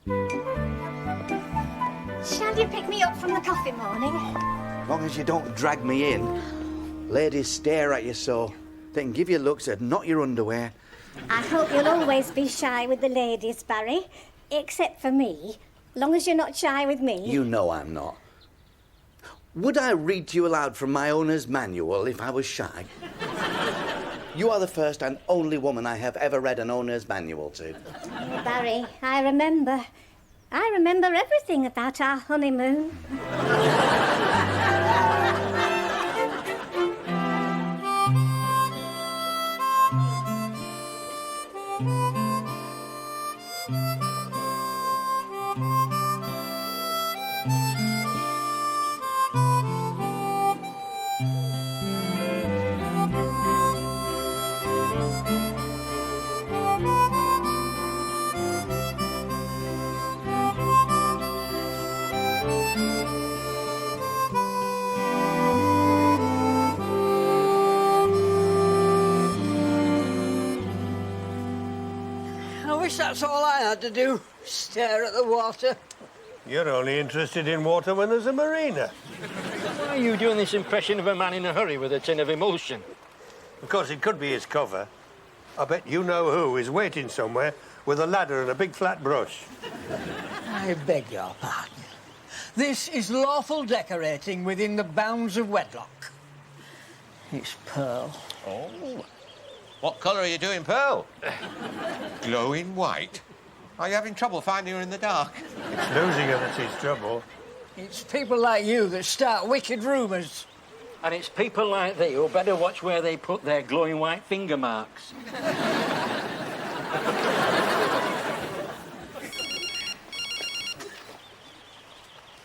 Shall you pick me up from the coffee morning? As long as you don't drag me in. Ladies stare at you so. They can give you looks that'd knock your underwear. I hope you'll always be shy with the ladies, Barry. Except for me. Long as you're not shy with me. You know I'm not. Would I read to you aloud from my owner's manual if I was shy? You are the first and only woman I have ever read an owner's manual to. Oh, Barry, I remember everything about our honeymoon. That's all I had to do, stare at the water. You're only interested in water when there's a marina. Why are you doing this impression of a man in a hurry with a tin of emulsion? Of course, it could be his cover. I bet you know who is waiting somewhere with a ladder and a big flat brush. I beg your pardon. This is lawful decorating within the bounds of wedlock. It's Pearl. Oh. What colour are you doing, Pearl? Glowing white. Are you having trouble finding her in the dark? It's losing her that's his trouble. It's people like you that start wicked rumours. And it's people like thee who better watch where they put their glowing white finger marks.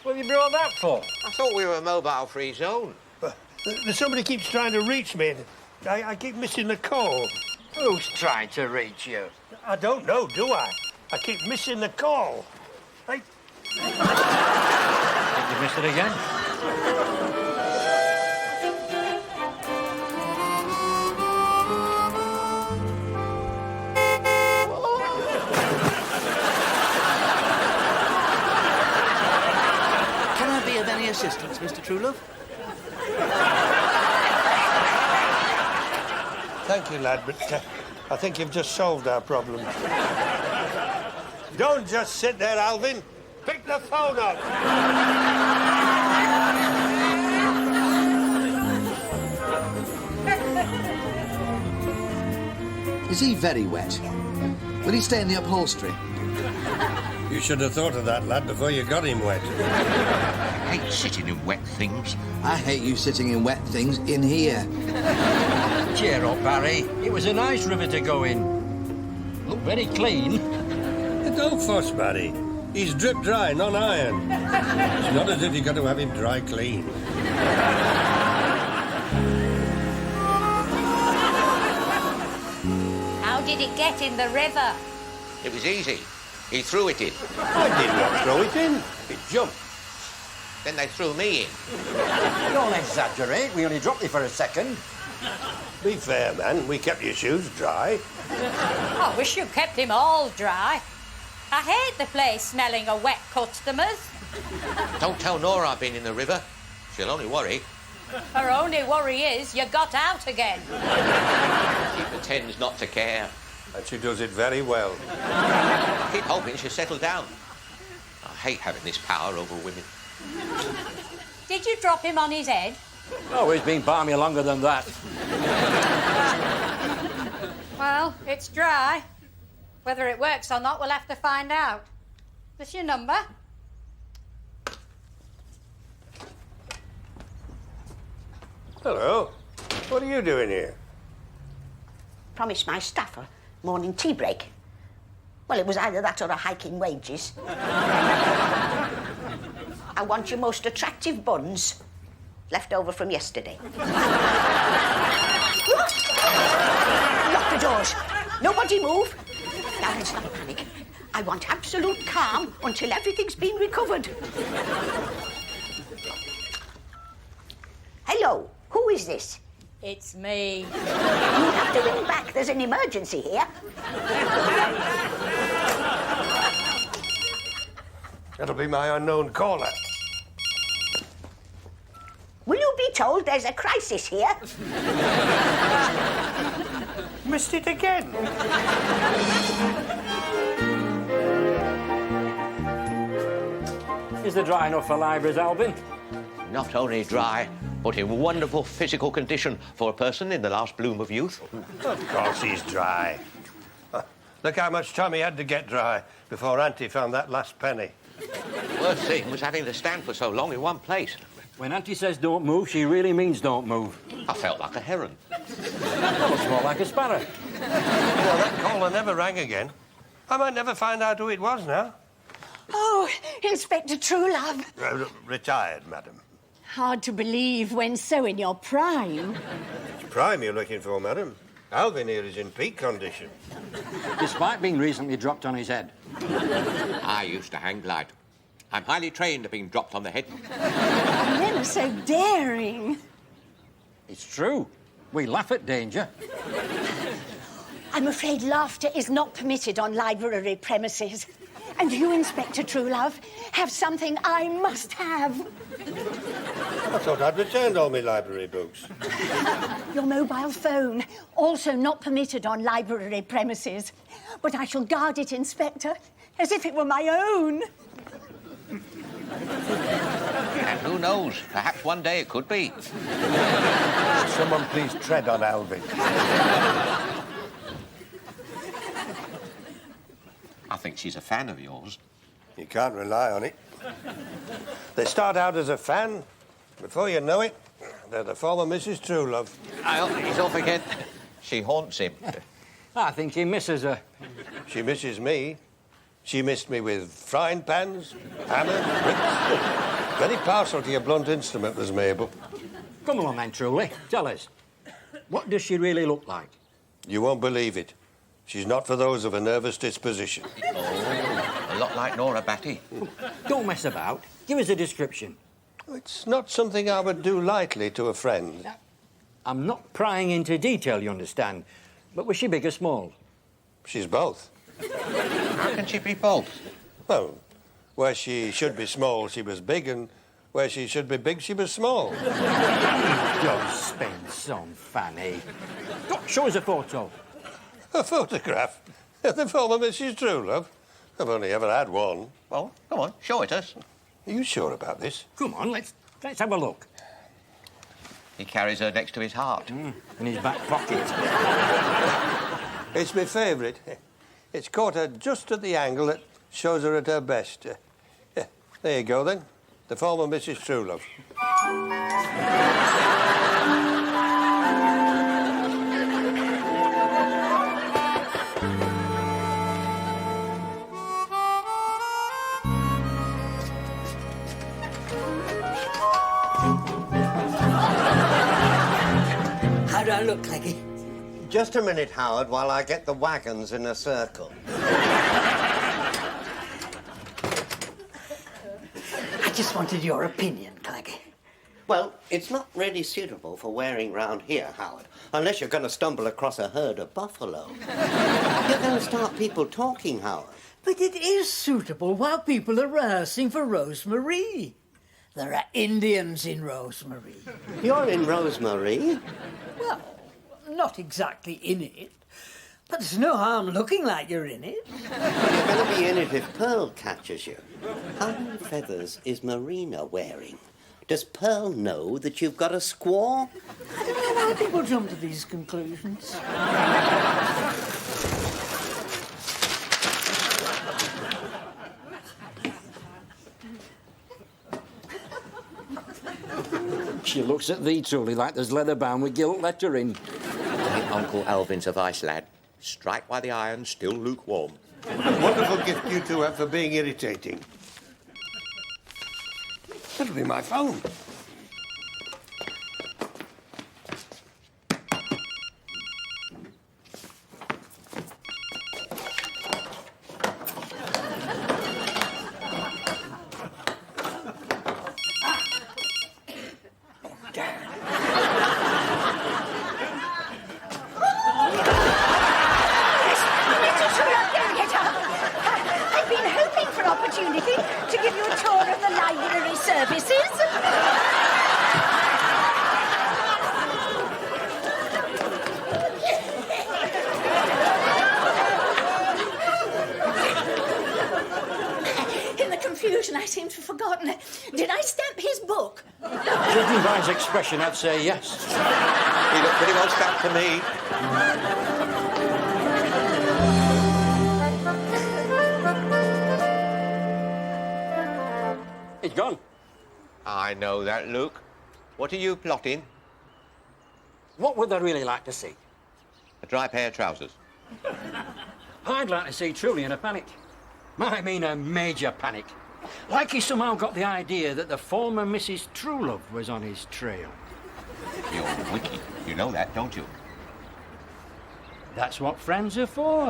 What have you brought that for? I thought we were a mobile-free zone. Somebody keeps trying to reach me. I keep missing the call. Who's trying to reach you? I don't know, do I? I keep missing the call. I think you missed it again. Can I be of any assistance, Mr. Truelove? Thank you, lad, but I think you've just solved our problem. Don't just sit there, Alvin. Pick the phone up. Is he very wet? Will he stay in the upholstery? You should have thought of that, lad, before you got him wet. I hate sitting in wet things. I hate you sitting in wet things in here. Cheer up, Barry. It was a nice river to go in. Looked very clean. Don't fuss, Barry. He's drip dry, non-iron. It's not as if you've got to have him dry clean. How did it get in the river? It was easy. He threw it in. I did not throw it in. It jumped. Then they threw me in. Don't exaggerate. We only dropped you for a second. Be fair, man. We kept your shoes dry. I wish you kept him all dry. I hate the place smelling of wet customers. Don't tell Nora I've been in the river. She'll only worry. Her only worry is you got out again. She pretends not to care. And she does it very well. I keep hoping she'll settle down. I hate having this power over women. Did you drop him on his head? Oh, he's been balmy longer than that. Well, it's dry. Whether it works or not, we'll have to find out. This your number? Hello. What are you doing here? Promised my staff a morning tea break. Well, it was either that or a hike in wages. I want your most attractive buns left over from yesterday. Lock the doors. Nobody move. Now, let's not panic. I want absolute calm until everything's been recovered. Hello, who is this? It's me. You have to ring back. There's an emergency here. That'll be my unknown caller. Will you be told there's a crisis here? Missed it again. Is the dry enough for libraries, Alvin? Not only dry, but in wonderful physical condition for a person in the last bloom of youth. Of course he's dry. Look how much time he had to get dry before Auntie found that last penny. Worst thing was having to stand for so long in one place. When Auntie says don't move, she really means don't move. I felt like a heron. That looks more like a sparrow. Well, that caller never rang again. I might never find out who it was now. Oh, Inspector Truelove. Retired, madam. Hard to believe when so in your prime. It's prime you're looking for, madam. Alvin here is in peak condition. Despite being recently dropped on his head. I used to hang glide. I'm highly trained at being dropped on the head. Men are so daring. It's true. We laugh at danger. I'm afraid laughter is not permitted on library premises. And you, Inspector Truelove, have something I must have. I thought I'd returned all my library books. Your mobile phone, also not permitted on library premises. But I shall guard it, Inspector, as if it were my own. And who knows, perhaps one day it could be. Someone please tread on Alvin. I think she's a fan of yours. You can't rely on it. They start out as a fan. Before you know it, they're the former Mrs. Truelove. He's off again. She haunts him. I think he misses her. She misses me. She missed me with frying pans, hammers, bricks. Very partial to your blunt instrument, was Mabel. Come along then, Truly. Tell us. What does she really look like? You won't believe it. She's not for those of a nervous disposition. Oh, a lot like Nora Batty. Don't mess about. Give us a description. It's not something I would do lightly to a friend. I'm not prying into detail, you understand. But was she big or small? She's both. How can she be both? Well, where she should be small, she was big, and where she should be big, she was small. Don't spend some, Fanny. Show us a photo. A photograph? The former Mrs. Truelove? I've only ever had one. Well, come on, show it us. Are you sure about this? Come on, let's have a look. He carries her next to his heart. In his back pocket. It's my favourite. It's caught her just at the angle that shows her at her best. Yeah, there you go, then. The former Mrs. Truelove. How do I look, Leggy? Just a minute, Howard, while I get the wagons in a circle. I just wanted your opinion, Claggy. Well, it's not really suitable for wearing round here, Howard, unless you're going to stumble across a herd of buffalo. You're going to start people talking, Howard. But it is suitable while people are rehearsing for Rosemary. There are Indians in Rosemary. You're in Rosemary? Well, not exactly in it. But there's no harm looking like you're in it. You're going to be in it if Pearl catches you. How many feathers is Marina wearing? Does Pearl know that you've got a squaw? I don't know why people jump to these conclusions. She looks at thee, Truly, like there's leather bound with gilt lettering. Uncle Alvin's a vice lad. Strike while the iron's still lukewarm. Wonderful gift you two have for being irritating. That'll be my phone. I've been hoping for an opportunity to give you expression. I seem to have forgotten it. Did I stamp his book? Judging by his expression, I'd say yes. He looked pretty well stamped to me. It's gone. I know that, Luke. What are you plotting? What would they really like to see? A dry pair of trousers. I'd like to see Truly in a panic. I mean a major panic. Like he somehow got the idea that the former Mrs. Truelove was on his trail. You're wicked. You know that, don't you? That's what friends are for.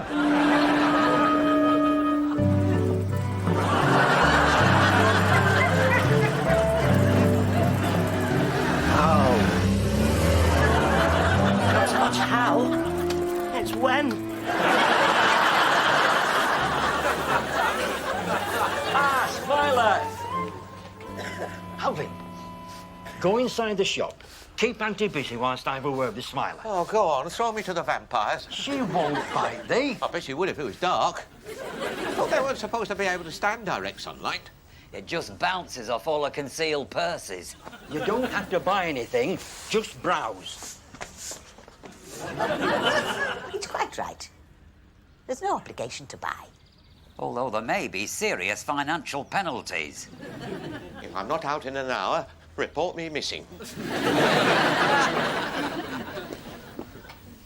Not so much how, it's when. Smiler! Alvin, go inside the shop. Keep Auntie busy whilst I have a word with the Smiler. Oh, go on. Throw me to the vampires. She won't bite thee. I bet she would if it was dark. I thought they weren't supposed to be able to stand direct sunlight. It just bounces off all the concealed purses. You don't have to buy anything, just browse. It's quite right. There's no obligation to buy. Although there may be serious financial penalties. If I'm not out in an hour, report me missing.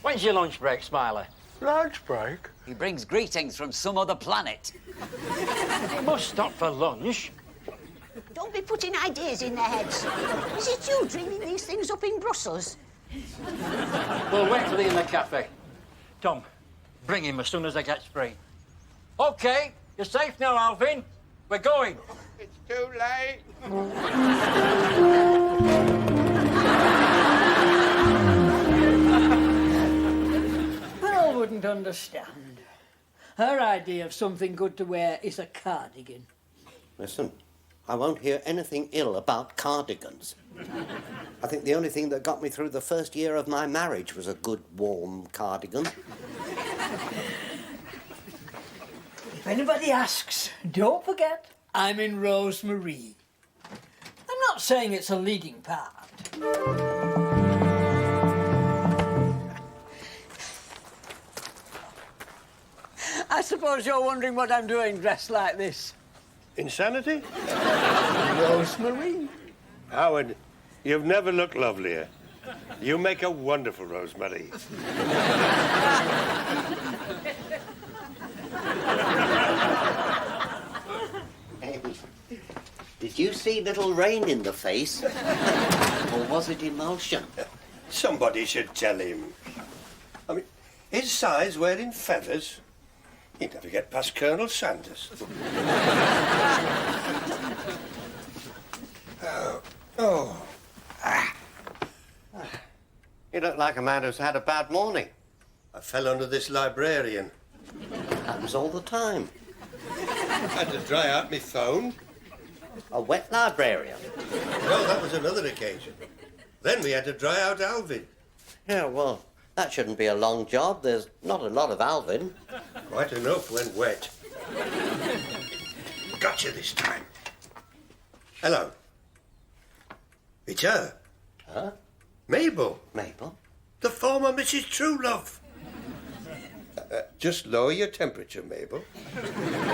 When's your lunch break, Smiler? Lunch break? He brings greetings from some other planet. You must stop for lunch. Don't be putting ideas in their heads. Is it you dreaming these things up in Brussels? We'll wait for thee in the cafe. Tom, bring him as soon as I get free. OK, you're safe now, Alvin. We're going. It's too late. Pearl wouldn't understand. Her idea of something good to wear is a cardigan. Listen, I won't hear anything ill about cardigans. I think the only thing that got me through the first year of my marriage was a good, warm cardigan. If anybody asks, don't forget, I'm in Rosemarie. I'm not saying it's a leading part. I suppose you're wondering what I'm doing dressed like this. Insanity? Rosemarie. Howard, you've never looked lovelier. You make a wonderful Rosemary. Hey, did you see little rain in the face? Or was it emulsion? Somebody should tell him. I mean, his size wearing feathers? He'd never get past Colonel Sanders. You look like a man who's had a bad morning. I fell under this librarian. Happens all the time. Had to dry out my phone. A wet librarian. Well, that was another occasion. Then we had to dry out Alvin. Yeah, well, that shouldn't be a long job. There's not a lot of Alvin. Quite enough when wet. Gotcha this time. Hello. It's her. Huh? Mabel. Mabel? The former Mrs. Truelove. Just lower your temperature, Mabel.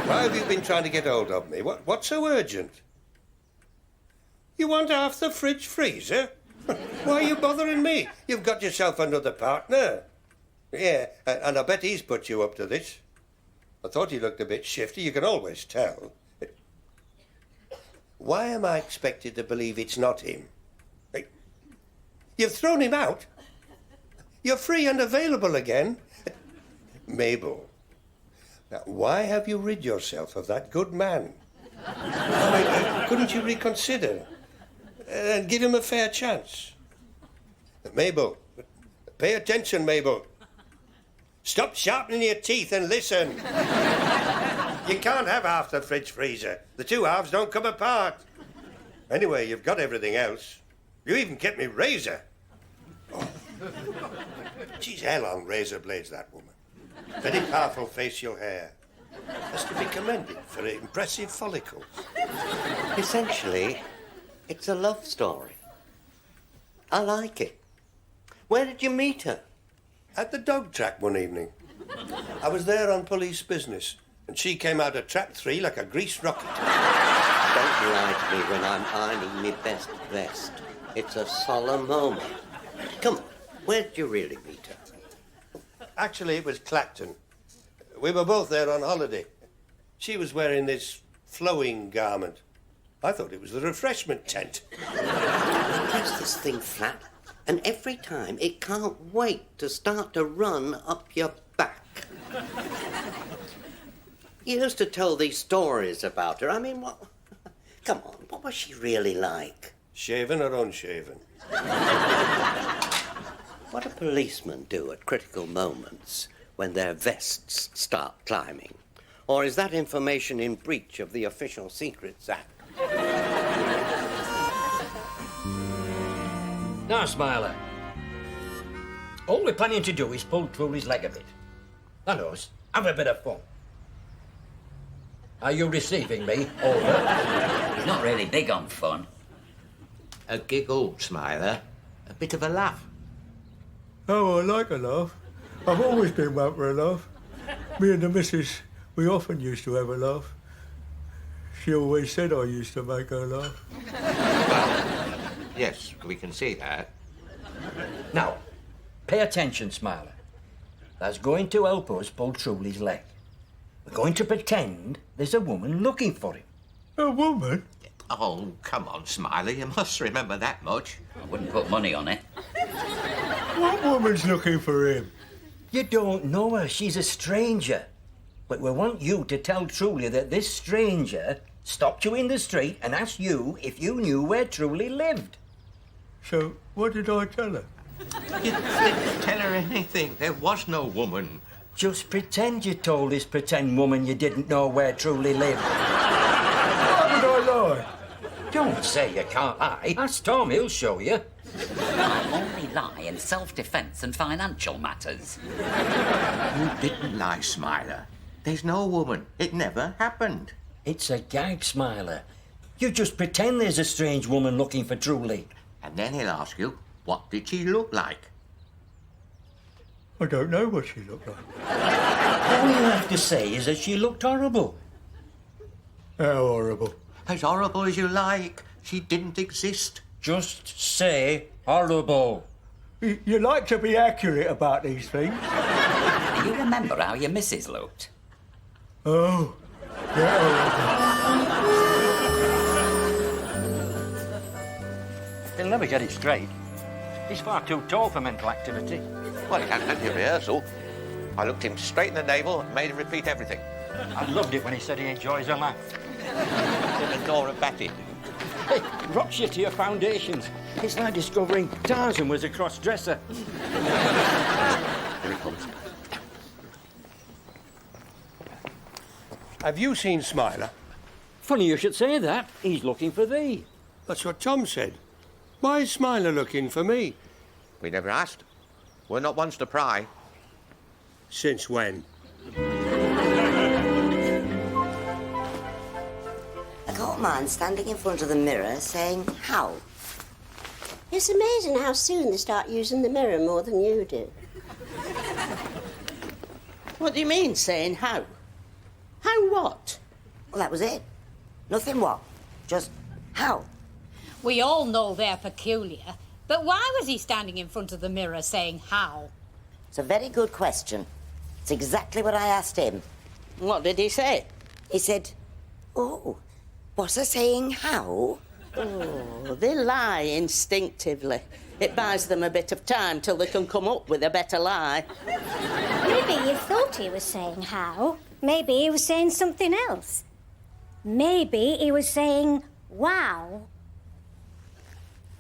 Why have you been trying to get hold of me? What's so urgent? You want half the fridge freezer? Why are you bothering me? You've got yourself another partner. Yeah, and I bet he's put you up to this. I thought he looked a bit shifty. You can always tell. Why am I expected to believe it's not him? You've thrown him out. You're free and available again. Mabel, now, why have you rid yourself of that good man? I mean, couldn't you reconsider and give him a fair chance? Mabel, pay attention, Mabel. Stop sharpening your teeth and listen. You can't have half the fridge freezer. The two halves don't come apart. Anyway, you've got everything else. You even kept me razor. Oh. She's hell on razor blades, that woman. Very powerful facial hair. Has to be commended for impressive follicles. Essentially, it's a love story. I like it. Where did you meet her? At the dog track one evening. I was there on police business, and she came out of track 3 like a greased rocket. Don't lie to me when I'm ironing my best vest. It's a solemn moment. Come on, where did you really meet her? Actually, it was Clacton. We were both there on holiday. She was wearing this flowing garment. I thought it was the refreshment tent. Press this thing flat, and every time it can't wait to start to run up your back. You used to tell these stories about her. I mean, what? Come on, what was she really like? Shaven or unshaven? What do policemen do at critical moments when their vests start climbing? Or is that information in breach of the Official Secrets Act? Now, Smiler. All we're planning to do is pull Truly's leg a bit. That knows. Have a bit of fun. Are you receiving me? Over. He's not really big on fun. A giggle, Smiler. A bit of a laugh. Oh, I like a laugh. I've always been one for a laugh. Me and the missus, we often used to have a laugh. She always said I used to make her laugh. Yes, we can see that. Now, pay attention, Smiler. That's going to help us pull Truly's leg. We're going to pretend there's a woman looking for him. A woman? Oh, come on, Smiler. You must remember that much. I wouldn't put money on it. What woman's looking for him? You don't know her. She's a stranger. But we want you to tell Truly that this stranger stopped you in the street and asked you if you knew where Truly lived. So, what did I tell her? You didn't tell her anything. There was no woman. Just pretend you told this pretend woman you didn't know where Truly lived. Why would I lie? Don't say you can't lie. Ask Tom, he'll show you. I only lie in self-defence and financial matters. You didn't lie, Smiler. There's no woman. It never happened. It's a gag, Smiler. You just pretend there's a strange woman looking for Truly. And then he'll ask you, what did she look like? I don't know what she looked like. All you have to say is that she looked horrible. How horrible. As horrible as you like. She didn't exist. Just say horrible. You like to be accurate about these things. Do you remember how your missus looked? Oh, yeah. He'll never get it straight. He's far too tall for mental activity. Well, he had plenty of rehearsal. I looked him straight in the navel and made him repeat everything. I loved it when he said he enjoys a laugh. Him and Dora Batty. Hey, rocks you to your foundations. It's like discovering Tarzan was a cross-dresser. Here he comes. Have you seen Smiler? Funny you should say that. He's looking for thee. That's what Tom said. Why is Smiler looking for me? We never asked. We're not ones to pry. Since when? I can't mind standing in front of the mirror saying, how? It's amazing how soon they start using the mirror more than you do. What do you mean, saying how? How what? Well, that was it. Nothing what. Just how. We all know they're peculiar, but why was he standing in front of the mirror saying how? It's a very good question. It's exactly what I asked him. What did he say? He said, oh, what's a saying how? Oh, they lie instinctively. It buys them a bit of time till they can come up with a better lie. Maybe you thought he was saying how. Maybe he was saying something else. Maybe he was saying wow.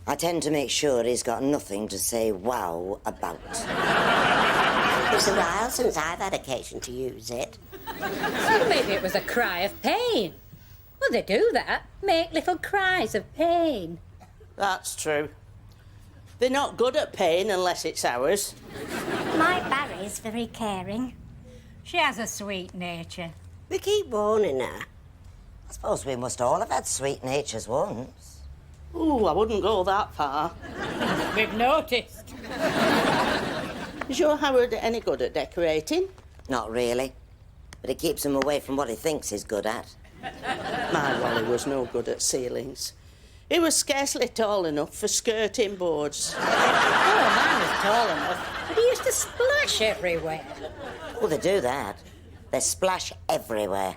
I tend to make sure he's got nothing to say wow about. It's a while since I've had occasion to use it. So maybe it was a cry of pain. Well, they do that. Make little cries of pain. That's true. They're not good at pain unless it's ours. My Barry's very caring. She has a sweet nature. We keep warning her. I suppose we must all have had sweet natures once. Ooh, I wouldn't go that far. We've noticed. Is your Howard any good at decorating? Not really. But it keeps him away from what he thinks he's good at. My Wally was no good at ceilings. He was scarcely tall enough for skirting boards. Oh, mine was tall enough, but he used to splash everywhere. Oh, they do that. They splash everywhere.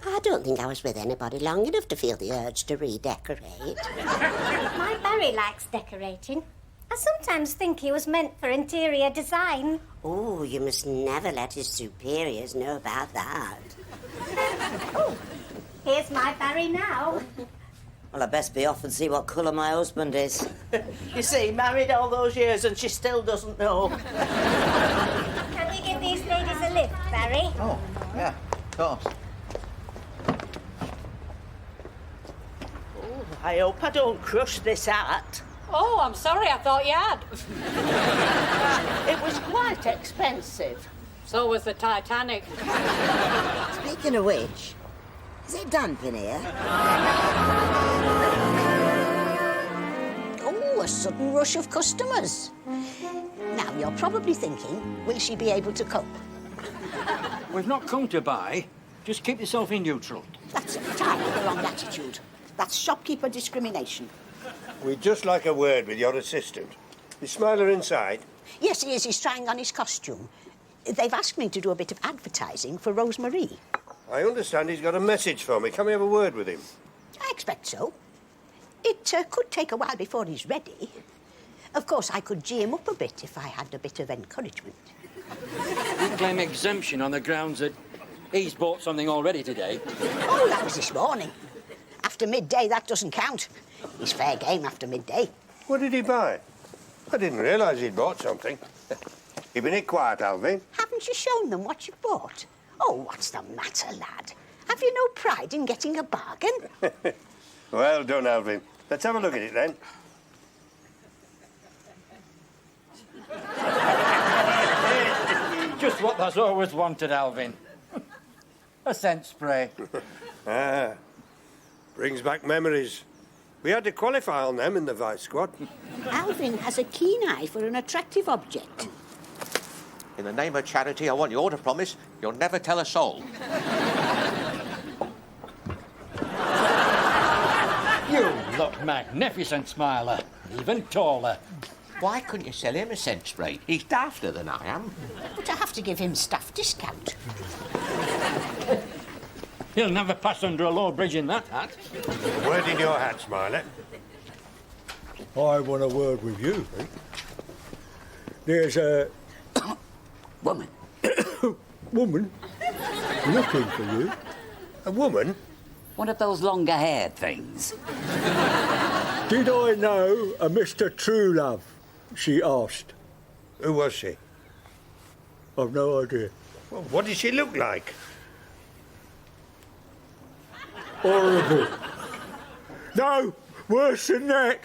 I don't think I was with anybody long enough to feel the urge to redecorate. My Barry likes decorating. I sometimes think he was meant for interior design. Oh, you must never let his superiors know about that. Oh, here's my Barry now. Well, I best be off and see what colour my husband is. You see, married all those years and she still doesn't know. Can we give these ladies a lift, Barry? Oh, yeah, of course. Oh, I hope I don't crush this hat. Oh, I'm sorry, I thought you had. It was quite expensive. So was the Titanic. Speaking of which, is it damp in here? Oh, a sudden rush of customers. Now, you're probably thinking, will she be able to cope? We've not come to buy. Just keep yourself in neutral. That's entirely the wrong attitude. That's shopkeeper discrimination. We'd just like a word with your assistant. Is Smiler inside? Yes, he is. He's trying on his costume. They've asked me to do a bit of advertising for Rosemarie. I understand he's got a message for me. Can we have a word with him? I expect so. It could take a while before he's ready. Of course, I could gee him up a bit if I had a bit of encouragement. We claim exemption on the grounds that he's bought something already today. Oh, that was this morning. After midday, that doesn't count. He's fair game after midday. What did he buy? I didn't realise he'd bought something. You've been quiet, Alvin. Haven't you shown them what you bought? Oh, what's the matter, lad? Have you no pride in getting a bargain? Well done, Alvin. Let's have a look at it, then. Just what there's always wanted, Alvin. A scent spray. Ah, brings back memories. We had to qualify on them in the Vice Squad. Alvin has a keen eye for an attractive object. In the name of charity, I want you all to promise you'll never tell a soul. You look magnificent, Smiler. Even taller. Why couldn't you sell him a scent spray? He's dafter than I am. But I have to give him staff discount. He'll never pass under a low bridge in that hat. Word in your hat, Smiler. I want a word with you, Pete. There's a... Woman. woman looking for you. A woman? One of those longer-haired things. Did I know a Mr. Truelove? She asked. Who was she? I've no idea. Well, what did she look like? Horrible. No, worse than that.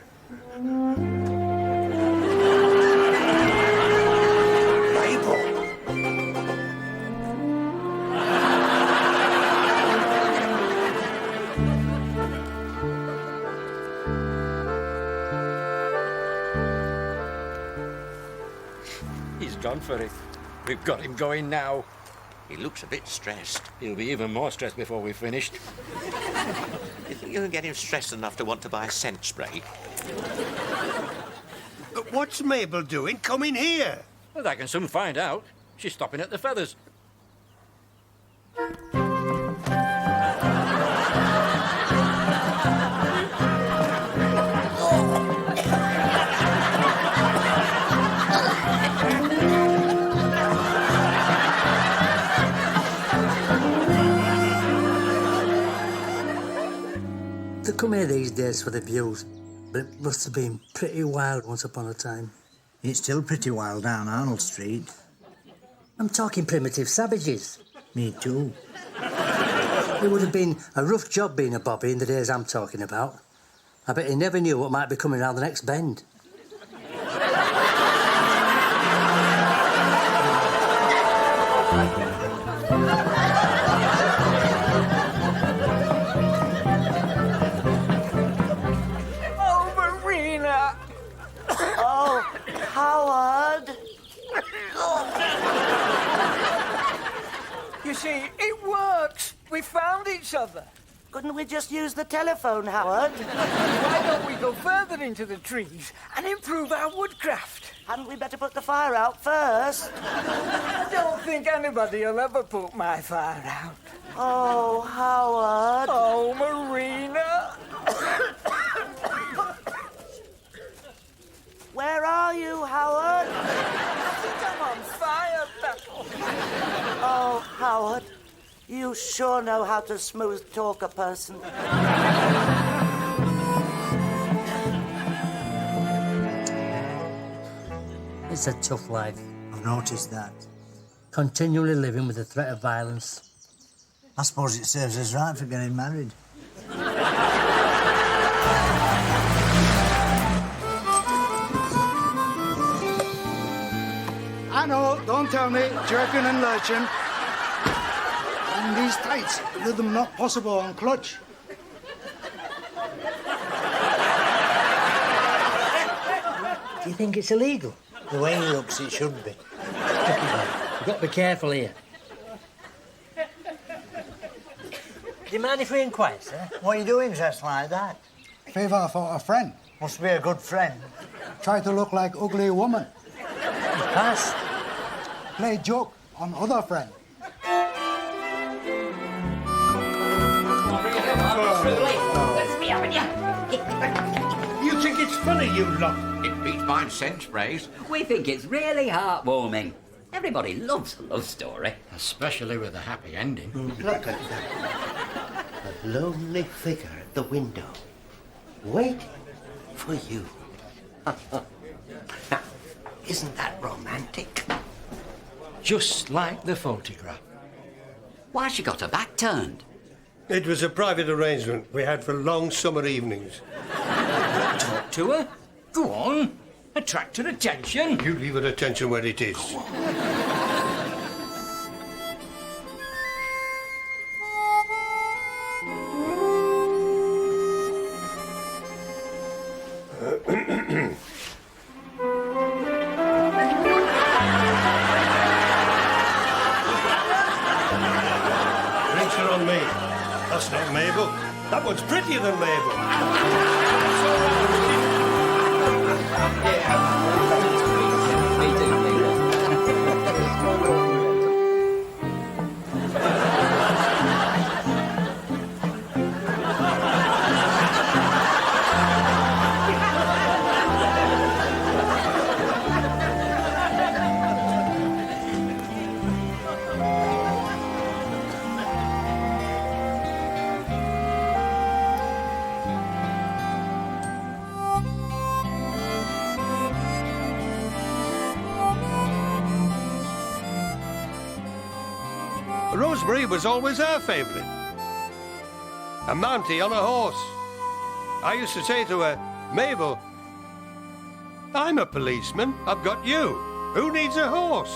He's gone for it. We've got him going now. He looks a bit stressed. He'll be even more stressed before we've finished. You think you can get him stressed enough to want to buy a scent spray? What's Mabel doing coming here? Well, I can soon find out. She's stopping at the Feathers. They come here these days for the views, but it must have been pretty wild once upon a time. It's still pretty wild down Arnold Street. I'm talking primitive savages. Me too. It would have been a rough job being a bobby in the days I'm talking about. I bet he never knew what might be coming around the next bend. we found each other. Couldn't we just use the telephone, Howard? Why don't we go further into the trees and improve our woodcraft? Hadn't we better put the fire out first? I don't think anybody will ever put my fire out. Oh, Howard. Oh, Marina. Where are you, Howard? I think I'm on fire, Bethel. Oh, Howard. You sure know how to smooth talk a person. It's a tough life. I've noticed that. Continually living with the threat of violence. I suppose it serves us right for getting married. I know, don't tell me, jerking and lurching. In these tights, rhythm not possible on clutch. Do you think it's illegal? The way he looks, it should be. You've got to be careful here. Do you mind if we inquire, sir? What are you doing dressed like that? Favour for a friend. Must be a good friend. Try to look like ugly woman. Pass. Play joke on other friend. You think it's funny, you lot? It beats mine scent sprays. We think it's really heartwarming. Everybody loves a love story. Especially with a happy ending. Look at that. A lonely figure at the window, waiting for you. Now, isn't that romantic? Just like the photograph. Why she got her back turned? It was a private arrangement we had for long summer evenings. Talk to her. Go on. Attract her attention. You leave her attention where it is. Drinks are on me. That's not Mabel. That one's prettier than Mabel. Rosemary was always her favourite. A Mountie on a horse. I used to say to her, Mabel, I'm a policeman. I've got you. Who needs a horse?